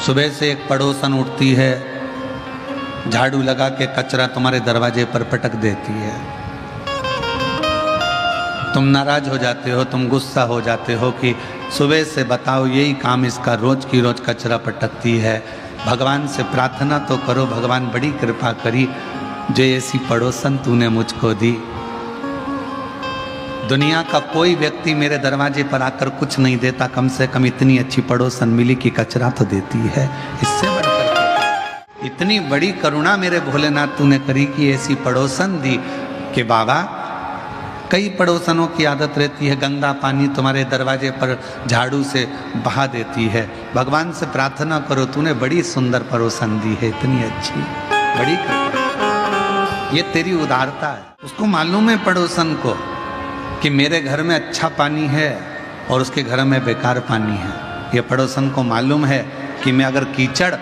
सुबह से एक पड़ोसन उठती है, झाड़ू लगा के कचरा तुम्हारे दरवाजे पर पटक देती है। तुम नाराज हो जाते हो, तुम गुस्सा हो जाते हो कि सुबह से बताओ यही काम इसका रोज की रोज कचरा पटकती है। भगवान से प्रार्थना तो करो, भगवान बड़ी कृपा करी जो ऐसी पड़ोसन तूने मुझको दी। दुनिया का कोई व्यक्ति मेरे दरवाजे पर आकर कुछ नहीं देता, कम से कम इतनी अच्छी पड़ोसन मिली कि कचरा तो देती है। इससे बढ़कर इतनी बड़ी करुणा मेरे भोलेनाथ तूने करी कि ऐसी पड़ोसन दी कि बाबा कई पड़ोसनों की आदत रहती है गंदा पानी तुम्हारे दरवाजे पर झाड़ू से बहा देती है। भगवान से प्रार्थना करो, तूने बड़ी सुंदर पड़ोसन दी है, इतनी अच्छी, बड़ी कृपा, ये तेरी उदारता है। उसको मालूम है पड़ोसन को कि मेरे घर में अच्छा पानी है और उसके घर में बेकार पानी है। ये पड़ोसन को मालूम है कि मैं अगर कीचड़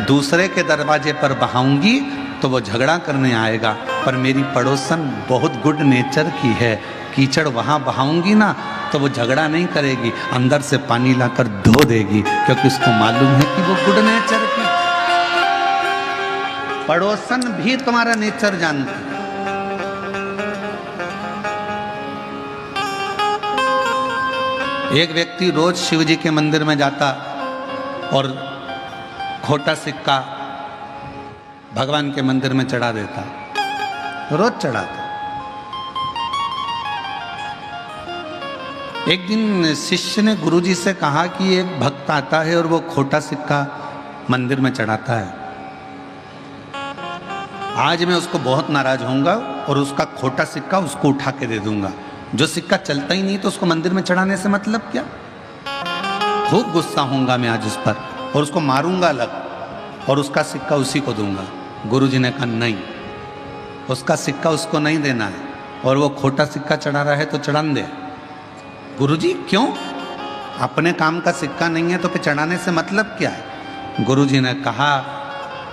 दूसरे के दरवाजे पर बहाऊंगी तो वो झगड़ा करने आएगा, पर मेरी पड़ोसन बहुत गुड नेचर की है, कीचड़ वहाँ बहाऊंगी ना तो वो झगड़ा नहीं करेगी, अंदर से पानी लाकर धो देगी, क्योंकि उसको मालूम है कि वो गुड नेचर की। पड़ोसन भी तुम्हारा नेचर जानती है। एक व्यक्ति रोज शिव जी के मंदिर में जाता और खोटा सिक्का भगवान के मंदिर में चढ़ा देता, रोज चढ़ाता। एक दिन शिष्य ने गुरुजी से कहा कि एक भक्त आता है और वो खोटा सिक्का मंदिर में चढ़ाता है, आज मैं उसको बहुत नाराज होऊंगा और उसका खोटा सिक्का उसको उठा के दे दूंगा। जो सिक्का चलता ही नहीं तो उसको मंदिर में चढ़ाने से मतलब क्या। खूब गुस्सा होऊंगा मैं आज उस पर और उसको मारूंगा अलग और उसका सिक्का उसी को दूंगा। गुरुजी ने कहा नहीं, उसका सिक्का उसको नहीं देना है और वो खोटा सिक्का चढ़ा रहा है तो चढ़ान दे। गुरुजी क्यों? अपने काम का सिक्का नहीं है तो फिर चढ़ाने से मतलब क्या है? गुरुजी ने कहा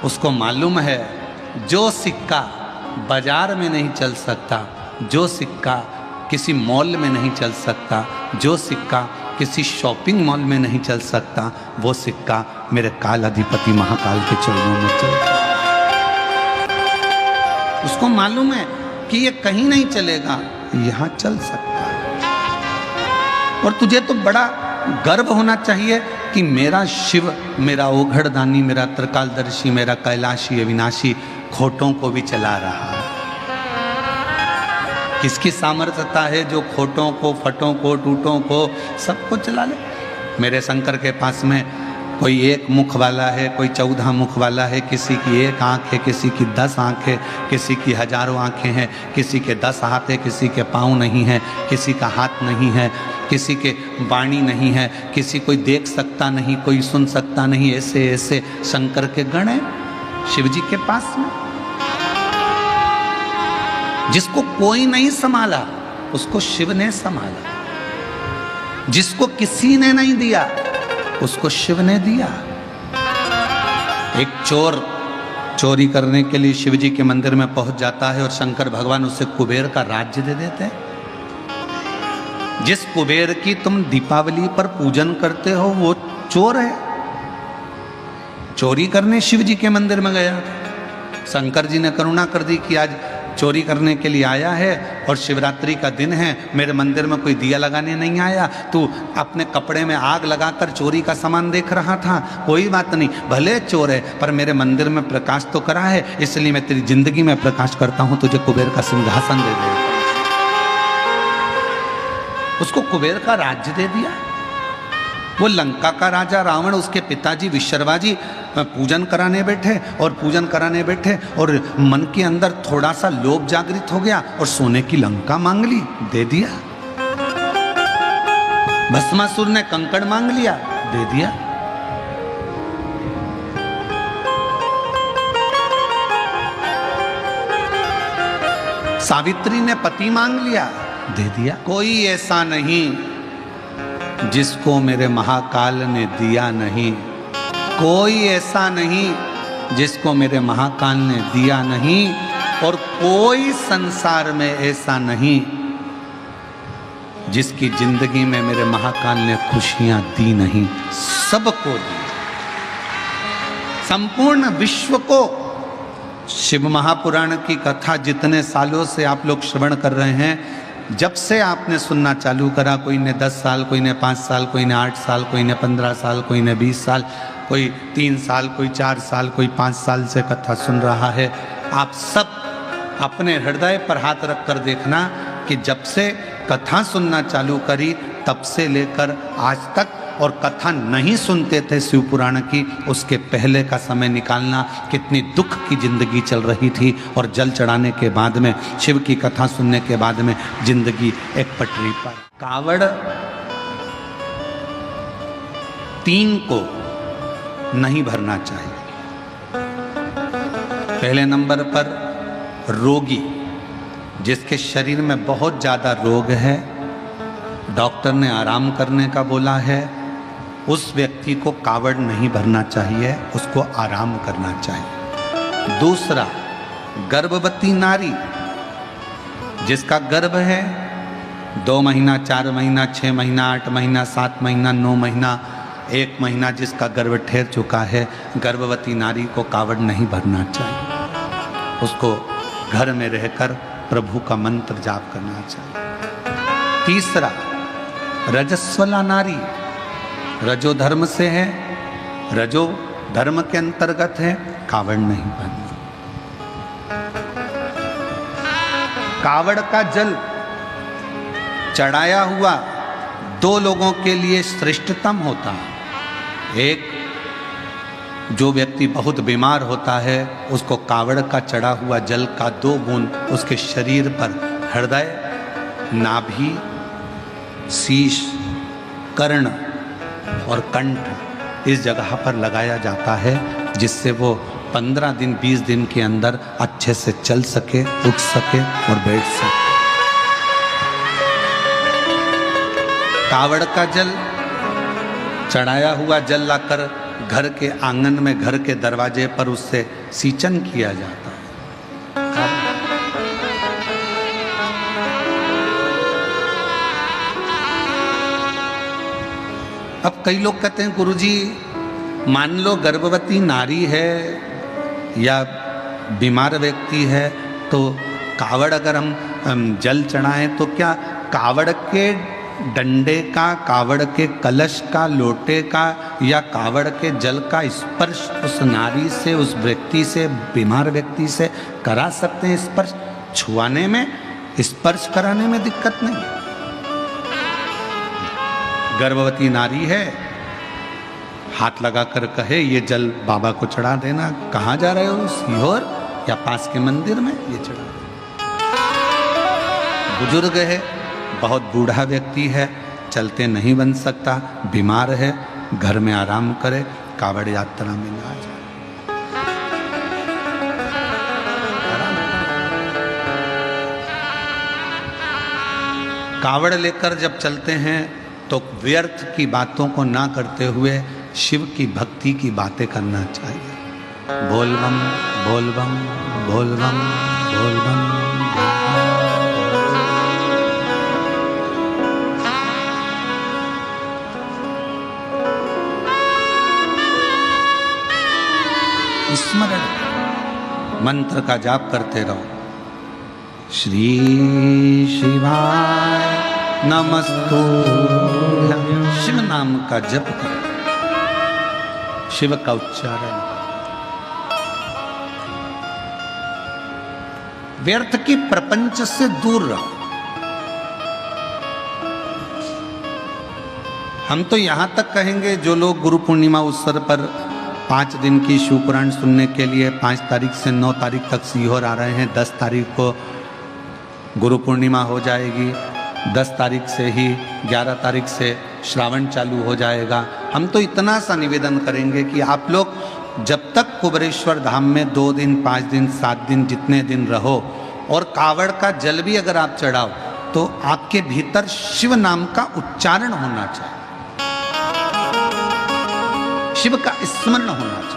उसको मालूम है जो सिक्का बाजार में नहीं चल सकता, जो सिक्का किसी मॉल में नहीं चल सकता, जो सिक्का किसी शॉपिंग मॉल में नहीं चल सकता, वो सिक्का मेरे काल अधिपति महाकाल के चरणों में चलता। उसको मालूम है कि ये कहीं नहीं चलेगा, यहां चल सकता है। और तुझे तो बड़ा गर्व होना चाहिए कि मेरा शिव, मेरा ओघड़दानी, मेरा त्रिकालदर्शी, मेरा कैलाशी अविनाशी खोटों को भी चला रहा है। किसकी सामर्थ्यता है जो खोटों को, फटों को, टूटों को सबको चला ले। मेरे शंकर के पास में कोई एक मुख वाला है, कोई 14 मुख वाला है, किसी की एक आंख है, किसी की 10 आंख है, किसी की हजारों आंखें हैं, किसी के 10 हाथ है, किसी के पाँव नहीं है, किसी का हाथ नहीं है, किसी के वाणी नहीं है, किसी कोई देख सकता नहीं, कोई सुन सकता नहीं। ऐसे ऐसे शंकर के गण हैं शिव जी के पास में। जिसको कोई नहीं संभाला उसको शिव ने संभाला, जिसको किसी ने नहीं दिया उसको शिव ने दिया। एक चोर चोरी करने के लिए शिव जी के मंदिर में पहुंच जाता है और शंकर भगवान उसे कुबेर का राज्य दे देते हैं। जिस कुबेर की तुम दीपावली पर पूजन करते हो वो चोर है। चोरी करने शिव जी के मंदिर में गया, शंकर जी ने करुणा कर दी कि आज चोरी करने के लिए आया है और शिवरात्रि का दिन है, मेरे मंदिर में कोई दिया लगाने नहीं आया, तू अपने कपड़े में आग लगाकर चोरी का सामान देख रहा था, कोई बात नहीं, भले चोर है पर मेरे मंदिर में प्रकाश तो करा है, इसलिए मैं तेरी जिंदगी में प्रकाश करता हूं, तुझे कुबेर का सिंहासन दे दे। उसको कुबेर का राज्य दे दिया। वो लंका का राजा रावण, उसके पिताजी विश्रवा जी पूजन कराने बैठे और पूजन कराने बैठे और मन के अंदर थोड़ा सा लोभ जागृत हो गया और सोने की लंका मांग ली, दे दिया। भस्मासुर ने कंकड़ मांग लिया, दे दिया। सावित्री ने पति मांग लिया, दे दिया। कोई ऐसा नहीं जिसको मेरे महाकाल ने दिया नहीं, कोई ऐसा नहीं जिसको मेरे महाकाल ने दिया नहीं, और कोई संसार में ऐसा नहीं जिसकी जिंदगी में मेरे महाकाल ने खुशियां दी नहीं, सबको दी। संपूर्ण विश्व को शिव महापुराण की कथा जितने सालों से आप लोग श्रवण कर रहे हैं, जब से आपने सुनना चालू करा, कोई ने 10 साल, कोई ने 5 साल, कोई ने 8 साल, कोई ने 15 साल, कोई ने 20 साल, कोई 3 साल, कोई 4 साल, कोई 5 साल से कथा सुन रहा है। आप सब अपने हृदय पर हाथ रख कर देखना कि जब से कथा सुनना चालू करी तब से लेकर आज तक, और कथा नहीं सुनते थे शिव पुराण की, उसके पहले का समय निकालना, कितनी दुख की जिंदगी चल रही थी, और जल चढ़ाने के बाद में, शिव की कथा सुनने के बाद में जिंदगी एक पटरी पर। कावड़ 3 को नहीं भरना चाहिए। पहले नंबर पर रोगी, जिसके शरीर में बहुत ज्यादा रोग है, डॉक्टर ने आराम करने का बोला है, उस व्यक्ति को कावड़ नहीं भरना चाहिए, उसको आराम करना चाहिए। दूसरा, गर्भवती नारी, जिसका गर्भ है 2 महीना, 4 महीना, 6 महीना, 8 महीना, 7 महीना, 9 महीना, 1 महीना जिसका गर्भ ठहर चुका है, गर्भवती नारी को कावड़ नहीं भरना चाहिए, उसको घर में रहकर प्रभु का मंत्र जाप करना चाहिए। तीसरा, रजस्वला नारी, रजो धर्म से है, रजो धर्म के अंतर्गत है, कावड़ नहीं भरना। कावड़ का जल चढ़ाया हुआ 2 लोगों के लिए श्रेष्ठतम होता है। एक, जो व्यक्ति बहुत बीमार होता है, उसको कावड़ का चढ़ा हुआ जल का 2 बूंद उसके शरीर पर, हृदय, नाभि, शीश, कर्ण और कंठ, इस जगह पर लगाया जाता है, जिससे वो 15 दिन 20 दिन के अंदर अच्छे से चल सके, उठ सके और बैठ सके। कावड़ का जल, चढ़ाया हुआ जल लाकर घर के आंगन में, घर के दरवाजे पर उससे सींचन किया जाता है। अब कई लोग कहते हैं गुरुजी, मान लो गर्भवती नारी है या बीमार व्यक्ति है, तो कावड़ अगर हम जल चढ़ाएं तो क्या कावड़ के डंडे का, कावड़ के कलश का, लोटे का या कावड़ के जल का स्पर्श उस नारी से, उस व्यक्ति से, बीमार व्यक्ति से करा सकते हैं? स्पर्श छुआने में, स्पर्श कराने में दिक्कत नहीं। गर्भवती नारी है, हाथ लगाकर कहे ये जल बाबा को चढ़ा देना, कहाँ जा रहे हो, सीहोर या पास के मंदिर में, ये चढ़ा देना। बुजुर्ग है, बहुत बूढ़ा व्यक्ति है, चलते नहीं बन सकता, बीमार है, घर में आराम करे, कावड़ यात्रा में ना जाए। कावड़ लेकर जब चलते हैं तो व्यर्थ की बातों को ना करते हुए शिव की भक्ति की बातें करना चाहिए। बोल बम, बोल बम, बोल बम, बोल बम। स्मरण मंत्र का जाप करते रहो। श्री शिवाय नमस्तुभ्यं। शिव नाम का जप करो, शिव का उच्चारण। व्यर्थ की प्रपंच से दूर रहो। हम तो यहां तक कहेंगे, जो लोग गुरु पूर्णिमा अवसर पर 5 दिन की शिव पुराण सुनने के लिए 5 तारीख से 9 तारीख तक सीहोर आ रहे हैं, 10 तारीख को गुरु पूर्णिमा हो जाएगी, 10 तारीख से ही 11 तारीख से श्रावण चालू हो जाएगा। हम तो इतना सा निवेदन करेंगे कि आप लोग जब तक कुबेरेश्वर धाम में 2 दिन, 5 दिन, 7 दिन, जितने दिन रहो, और कावड़ का जल भी अगर आप चढ़ाओ, तो आपके भीतर शिव नाम का उच्चारण होना चाहिए, शिव का स्मरण होना चाहिए।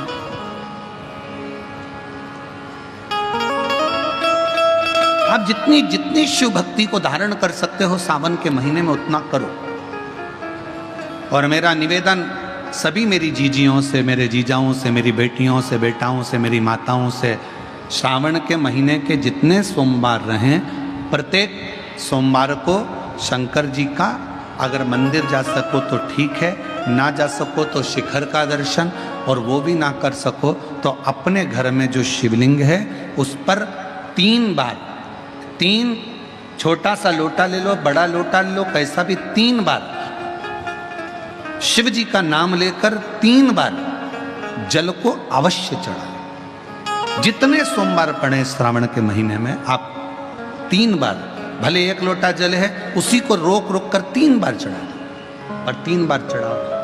आप जितनी जितनी शिव भक्ति को धारण कर सकते हो सावन के महीने में, उतना करो। और मेरा निवेदन सभी मेरी जीजियों से, मेरे जीजाओं से, मेरी बेटियों से, बेटाओं से, मेरी माताओं से, श्रावण के महीने के जितने सोमवार रहें, प्रत्येक सोमवार को शंकर जी का अगर मंदिर जा सको तो ठीक है, ना जा सको तो शिखर का दर्शन, और वो भी ना कर सको तो अपने घर में जो शिवलिंग है उस पर 3 बार, 3 छोटा सा लोटा ले लो, बड़ा लोटा ले लो, कैसा भी 3 बार शिव जी का नाम लेकर 3 बार जल को अवश्य चढ़ाएं। जितने सोमवार पड़े श्रावण के महीने में आप 3 बार, भले 1 लोटा जल है उसी को रोक रोक कर 3 बार चढ़ा, और 3 बार चढ़ाओ